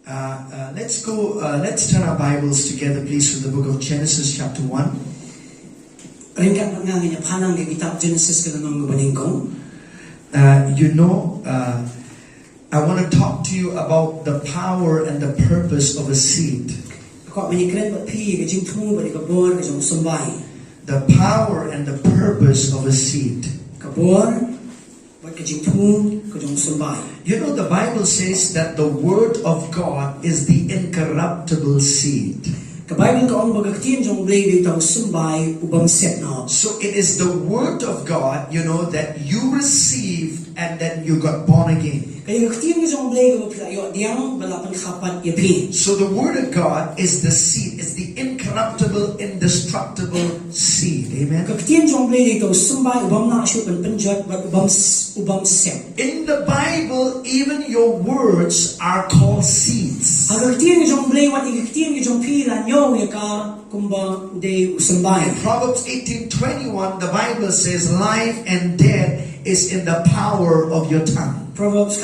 Let's turn our Bibles together, please, to the book of Genesis, chapter 1. I want to talk to you about the power and the purpose of a seed. The power and the purpose of a seed. You know, the Bible says that the Word of God is the incorruptible seed. So it is the Word of God, you know, that you received and then you got born again. So the Word of God is the seed, it's the incorruptible, indestructible seed. Amen. In the Bible, even your words are called seeds. In Proverbs 18:21, the Bible says, life and death is in the power of your tongue. Proverbs.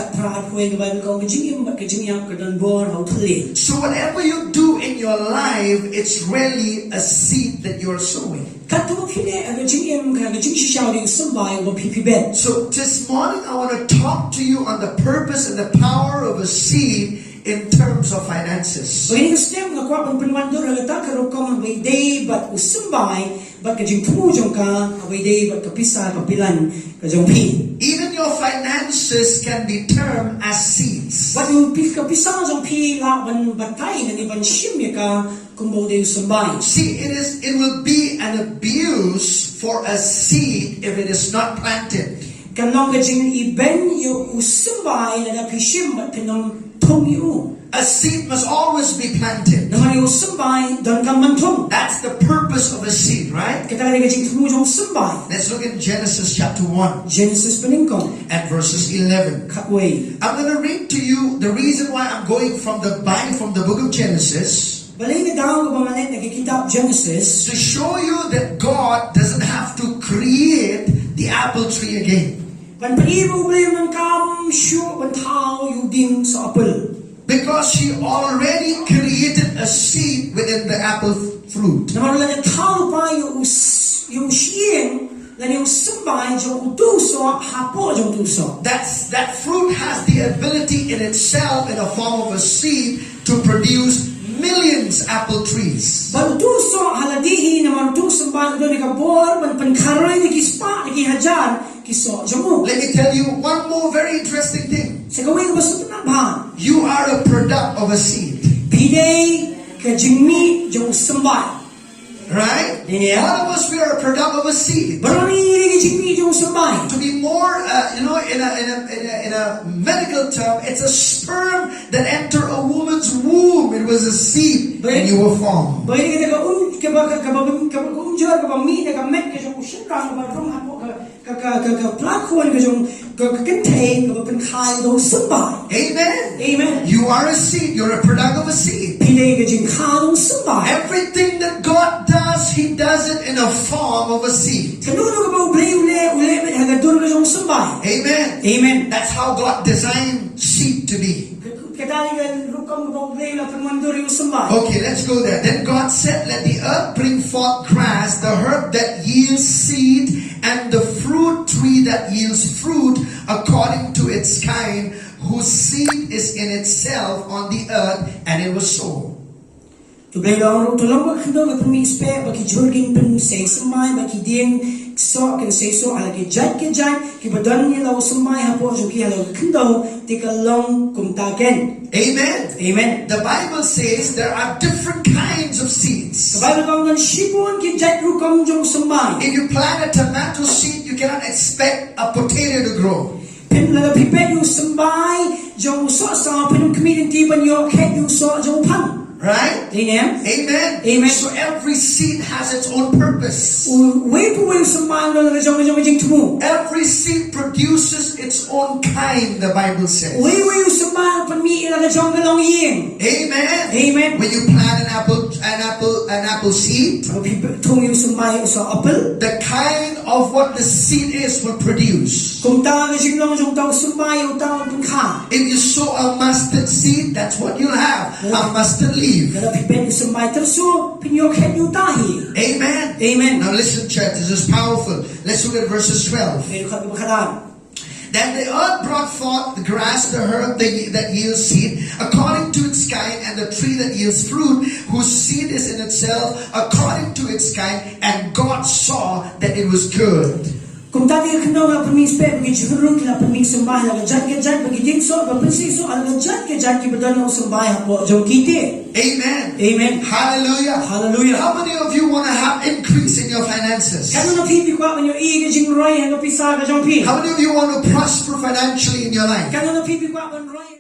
So whatever you do in your life, it's really a seed that you're sowing. So this morning I want to talk to you on the purpose and the power of a seed in terms of finances. Even your finances can be termed as seeds. See, it will be an abuse for a seed if it is not planted. A seed must always be planted. That's the purpose of a seed, right? Let's look at Genesis chapter 1 and verses 11. I'm going to read to you the reason why I'm going from the book of Genesis, to show you that God doesn't have to create the apple tree again. Because He already created a seed within the apple fruit. That fruit has the ability in itself, in the form of a seed, to produce millions apple trees. Let me tell you one more very interesting thing. You are a product of a seed. Right? All of us, we are a product of a seed. To be more, in a medical term, it's a sperm that entered a woman's womb. It was a seed and you were formed. Amen. Amen. You are a seed. You're a product of a seed. Everything that God does, He does it in a form of a seed. Amen. Amen. That's how God designed seed to be. Okay, let's go there. Then God said, let the earth bring forth grass, the herb that yields seed, and the fruit tree that yields fruit according to its kind, whose seed is in itself on the earth. And it was so. Amen. Amen. The Bible says there are different kinds of seeds. If you plant a tomato seed, you cannot expect a potato to grow. Right? Amen. Amen. Amen. So every seed has its own purpose. Every seed produces its own kind, the Bible says. Amen. Amen. When you plant an apple seed, the kind of what the seed is will produce. If you sow a mustard seed, that's what you'll have. A mustard leaf. Amen. Amen. Now listen, church, this is powerful. Let's look at verses 12. Then the earth brought forth the grass, the herb that yields seed, according to its kind, and the tree that yields fruit, whose seed is in itself, according to its kind. And God saw that it was good. Kung tadi kenal na perming spek bagi jurun kena perming sembah na jat bagi dingso ba pensi so ala jat bedana sembah ko jom kita. Amen. Amen. Hallelujah. Hallelujah. How many of you want to have increase in your finances? Kan na pipi kwa man yo i jing roi hang pisa ka jom pi. How many of you want to prosper financially in your life? Kan na pipi kwa man roi